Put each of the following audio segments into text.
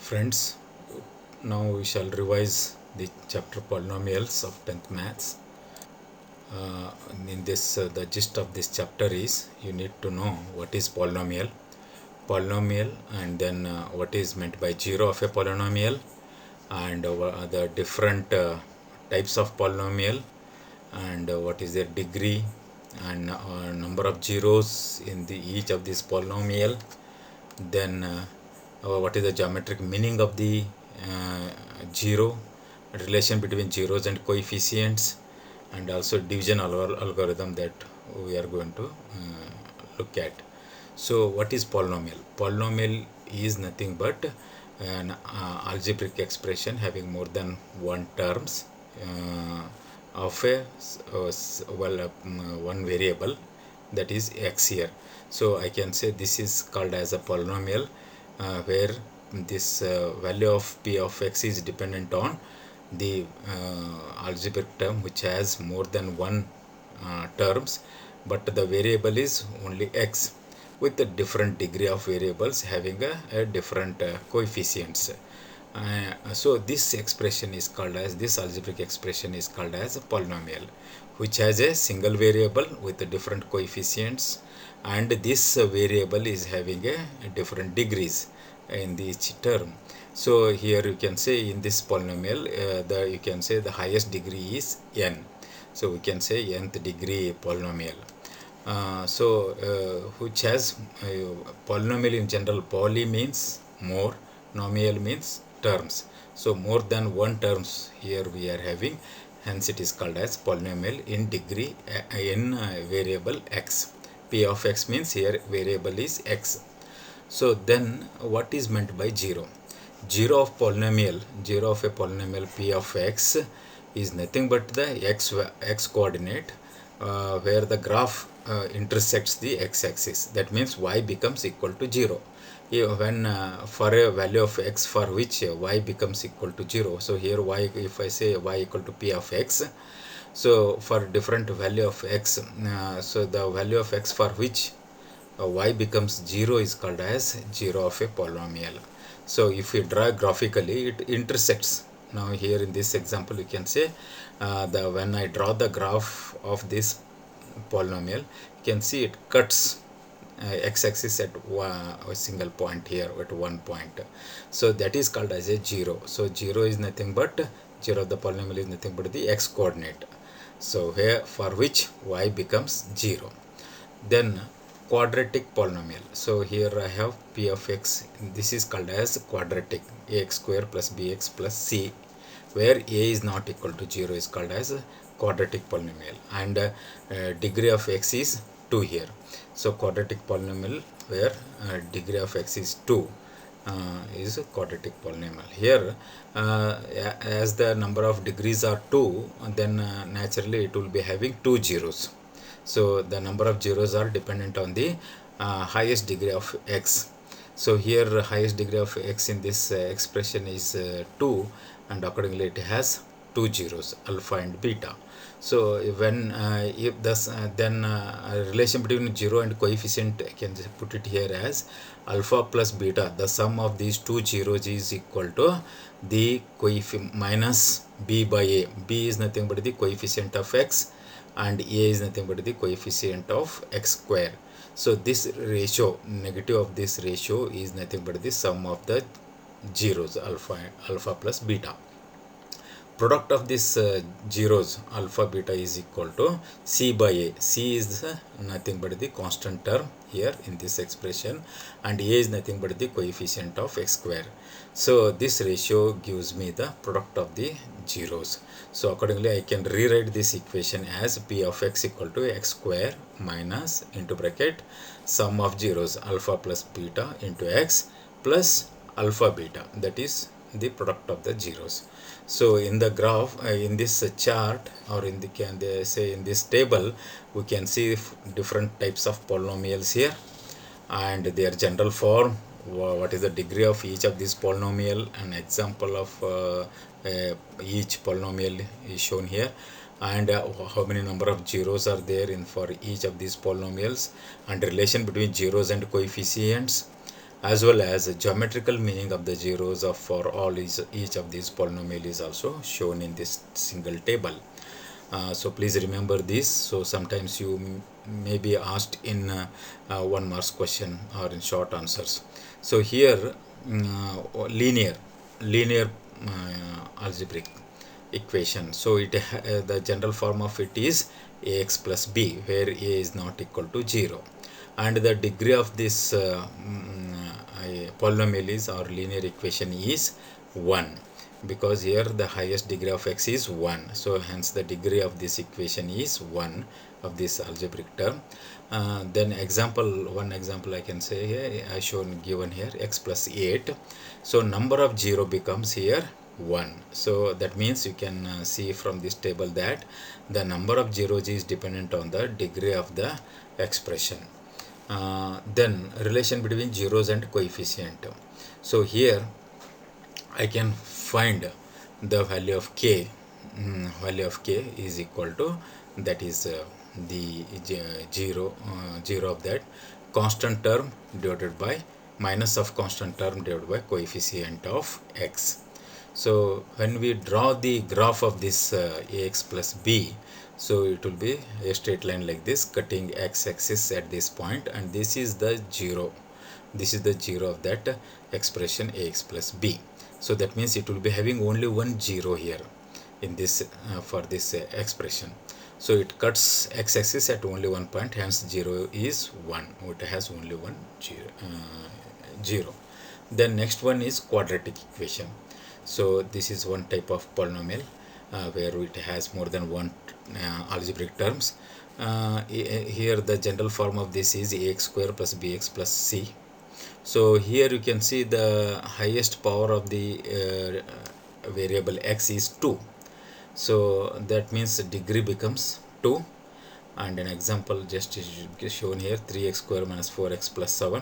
Friends, now we shall revise the chapter polynomials of 10th maths. In this, the gist of this chapter is you need to know what is polynomial, and then what is meant by zero of a polynomial, and the different types of polynomial, and what is their degree, and number of zeros in each of this polynomial. Then what is the geometric meaning of the zero, relation between zeros and coefficients, and also division algorithm that we are going to look at. So what is polynomial? Polynomial is nothing but an algebraic expression having more than one terms of a one variable, that is x here. So I can say this is called as a polynomial where this value of p of x is dependent on the algebraic term which has more than one terms, but the variable is only x with a different degree of variables having a different coefficients. So this expression is called as, this algebraic expression is called as a polynomial which has a single variable with different coefficients, and this variable is having a different degrees in each term. So here you can say in this polynomial you can say the highest degree is n, so we can say nth degree polynomial. Which has polynomial in general, poly means more, nomial means terms, so more than one terms here we are having, hence it is called as polynomial in degree in variable x. P of x means here variable is x. So then what is meant by zero? Zero of a polynomial p of x is nothing but the x coordinate where the graph intersects the x-axis. That means y becomes equal to 0 when for a value of x for which y becomes equal to 0. So here y, if I say y equal to p of x, so for different value of x, so the value of x for which y becomes 0 is called as zero of a polynomial. So if we draw graphically, it intersects. Now here in this example you can say when I draw the graph of this polynomial, you can see it cuts x-axis at a single point here at one point. So that is called as a zero. So zero is nothing but, zero of the polynomial is nothing but the x coordinate, so here for which y becomes 0. Then quadratic polynomial. So here I have p of x, this is called as quadratic, ax square plus bx plus c, where a is not equal to 0 is called as a quadratic polynomial, and degree of x is 2 here. So quadratic polynomial where degree of x is 2 is a quadratic polynomial. Here as the number of degrees are 2, then naturally it will be having 2 zeros. So the number of zeros are dependent on the highest degree of x. So here highest degree of x in this expression is 2, and accordingly it has 2 zeros, alpha and beta. So when if this then relation between 0 and coefficient, I can just put it here as alpha plus beta, the sum of these two zeros is equal to the coefficient minus b by a. B is nothing but the coefficient of x, and a is nothing but the coefficient of x square. So this ratio, negative of this ratio, is nothing but the sum of the zeros, alpha plus beta. Product of this zeros, alpha beta, is equal to c by a. C is nothing but the constant term here in this expression, and a is nothing but the coefficient of x square. So this ratio gives me the product of the zeros. So accordingly I can rewrite this equation as p of x equal to x square minus into bracket sum of zeros, alpha plus beta into x plus alpha beta, that is the product of the zeros. So in the graph, in this chart, or in the in this table, we can see different types of polynomials here and their general form, what is the degree of each of these polynomial, an example of each polynomial is shown here, and how many number of zeros are there in for each of these polynomials, and relation between zeros and coefficients, as well as geometrical meaning of the zeros of for all each of these polynomial is also shown in this single table. So please remember this. So sometimes you may be asked in 1 marks question or in short answers. So here linear algebraic equation. So the general form of it is ax plus b, where a is not equal to 0, and the degree of this polynomial is or linear equation is 1, because here the highest degree of x is 1. So hence the degree of this equation is 1 of this algebraic term. Then one example I can say here, I shown given here x plus 8. So number of 0 becomes here 1. So that means you can see from this table that the number of zeros is dependent on the degree of the expression. Then relation between zeros and coefficient. So here I can find the value of k. Value of k is equal to, that is the 0 of that constant term divided by minus of constant term divided by coefficient of x. So when we draw the graph of this ax plus b, so it will be a straight line like this, cutting x-axis at this point, and this is the 0. This is the 0 of that expression ax plus b. So that means it will be having only one 0 here in this for this expression. So it cuts x-axis at only one point, hence 0 is 1. It has only one 0. Then next one is quadratic equation. So this is one type of polynomial where it has more than one algebraic terms. Here the general form of this is ax square plus bx plus c. So here you can see the highest power of the variable x is 2. So that means the degree becomes 2. And an example just is shown here, 3x square minus 4x plus 7.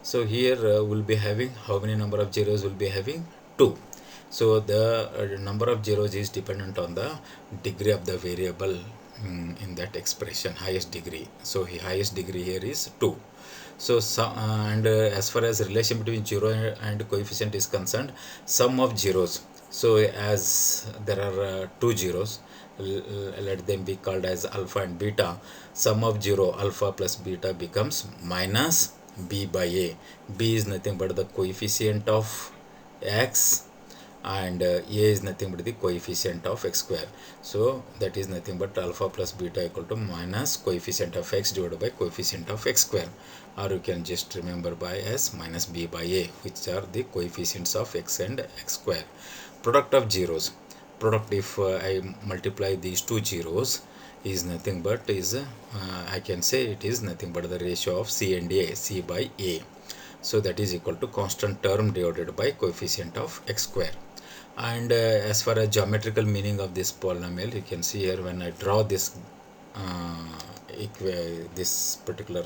So here we'll be having, how many number of zeros will be having? 2. So the number of zeros is dependent on the degree of the variable in that expression, highest degree. So highest degree here is 2. So as far as relation between 0 and coefficient is concerned, sum of zeros. So as there are two zeros, let them be called as alpha and beta. Sum of 0 alpha plus beta becomes minus b by a. B is nothing but the coefficient of x, and a is nothing but the coefficient of x square. So that is nothing but alpha plus beta equal to minus coefficient of x divided by coefficient of x square, or you can just remember by as minus b by a, which are the coefficients of x and x square. Product of zeros. Product, if I multiply these two zeros, is nothing but is I can say it is nothing but the ratio of c and a, c by a. So that is equal to constant term divided by coefficient of x square. And as far as geometrical meaning of this polynomial, you can see here when I draw this this particular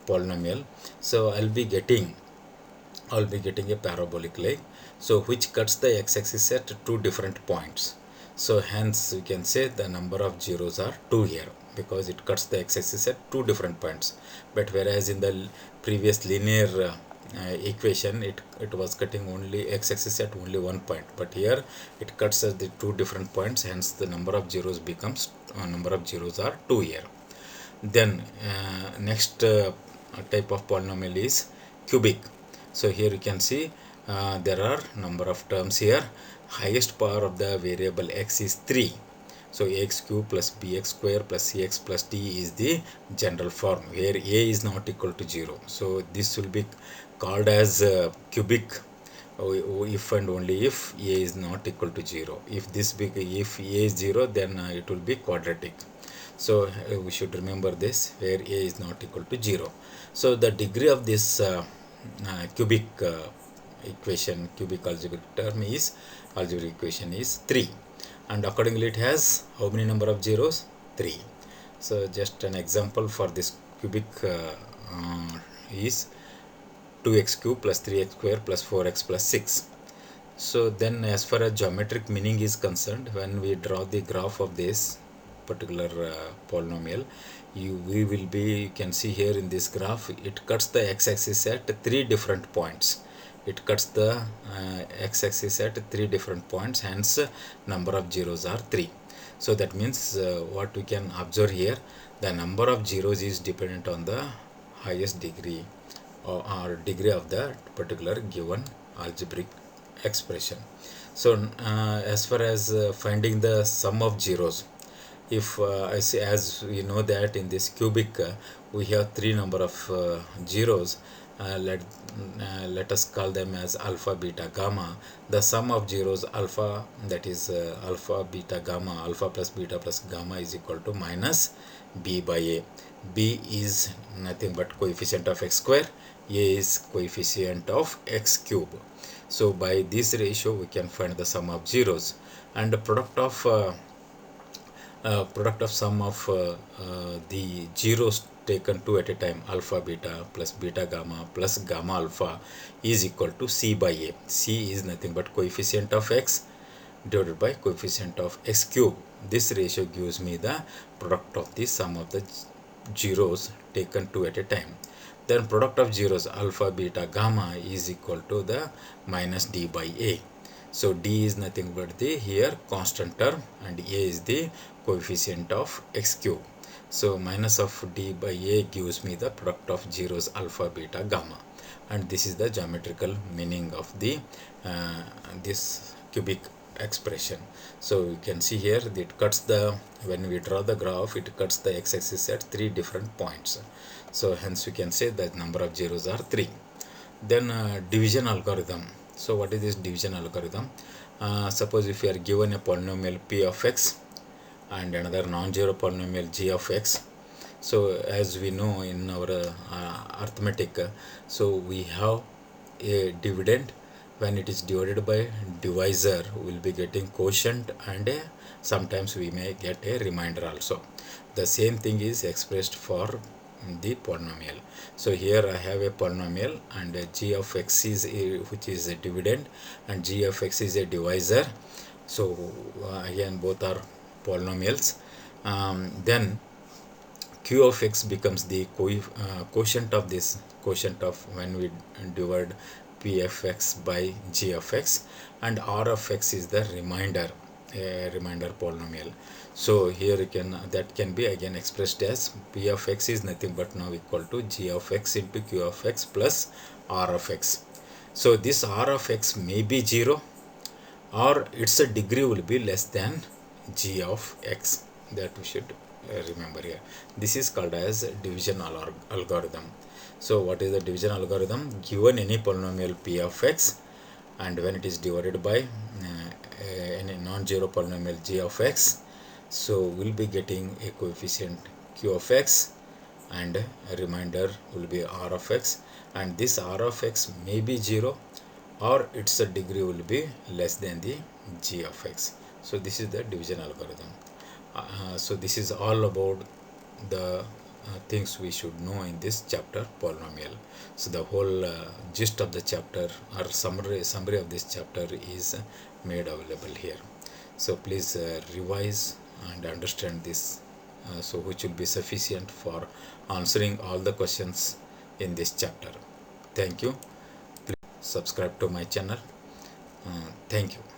polynomial, so I'll be getting a parabolic leg, so which cuts the x-axis at two different points. So hence you can say the number of zeros are 2 here, because it cuts the x-axis at two different points. But whereas in the previous linear equation, it was cutting only x-axis at only one point, but here it cuts at the two different points, hence the number of zeros becomes number of zeros are 2 here. Then next type of polynomial is cubic. So here you can see there are number of terms here. Highest power of the variable x is 3. So ax cube plus bx square plus cx plus d is the general form, where a is not equal to 0. So this will be called as cubic if and only if a is not equal to 0. If if a is 0, then it will be quadratic. So we should remember this, where a is not equal to 0. So the degree of this cubic equation, cubic algebraic term is algebraic equation is 3, and accordingly it has how many number of zeros? 3. So just an example for this cubic is 2x cube plus 3x square plus 4x plus 6. So then as far as geometric meaning is concerned, when we draw the graph of this particular polynomial, we will be, you can see here in this graph, it cuts the x-axis at 3 different points. It cuts the x-axis at 3 different points, hence number of zeros are 3. So that means what we can observe here, the number of zeros is dependent on the highest degree or degree of the particular given algebraic expression. So as far as finding the sum of zeros, if I say, as we know that in this cubic we have 3 number of zeros, let us call them as alpha, beta, gamma. The sum of zeros alpha, that is alpha, beta, gamma, alpha plus beta plus gamma is equal to minus b by a. B is nothing but coefficient of x square, a is coefficient of x cube. So by this ratio we can find the sum of zeros, and the product of sum of the zeros taken 2 at a time, alpha beta plus beta gamma plus gamma alpha, is equal to c by a. C is nothing but coefficient of x divided by coefficient of x cube. This ratio gives me the product of the sum of the zeros taken 2 at a time. Then product of zeros alpha, beta, gamma is equal to the minus d by a. So d is nothing but the here constant term, and a is the coefficient of x cube. So minus of d by a gives me the product of zeros alpha, beta, gamma, and this is the geometrical meaning of the this cubic expression. So you can see here that it cuts the, when we draw the graph, it cuts the x-axis at 3 different points. So hence we can say that number of zeros are 3. Then division algorithm. So what is this division algorithm? Suppose if you are given a polynomial p of x and another non-zero polynomial g of x. So as we know in our arithmetic, so we have a dividend. When it is divided by divisor, we will be getting quotient, and sometimes we may get a remainder also. The same thing is expressed for the polynomial. So here I have a polynomial, and g of x is which is a dividend, and g of x is a divisor. So again both are polynomials. Then q of x becomes the quotient of this, quotient of when we divide p of x by g of x, and r of x is the remainder, a remainder polynomial. So here you can, that can be again expressed as p of x is nothing but now equal to g of x into q of x plus r of x. So this r of x may be 0, or its degree will be less than g of x. That we should remember here. This is called as division algorithm. So what is the division algorithm? Given any polynomial p of x, and when it is divided by any non-zero polynomial g of x, so we'll be getting a coefficient q of x, and a remainder will be r of x, and this r of x may be 0, or its degree will be less than the g of x. So this is the division algorithm. So this is all about the things we should know in this chapter, polynomial. So the whole gist of the chapter, or summary of this chapter, is made available here. So please revise and understand this, so which will be sufficient for answering all the questions in this chapter. Thank you. Please subscribe to my channel. Thank you.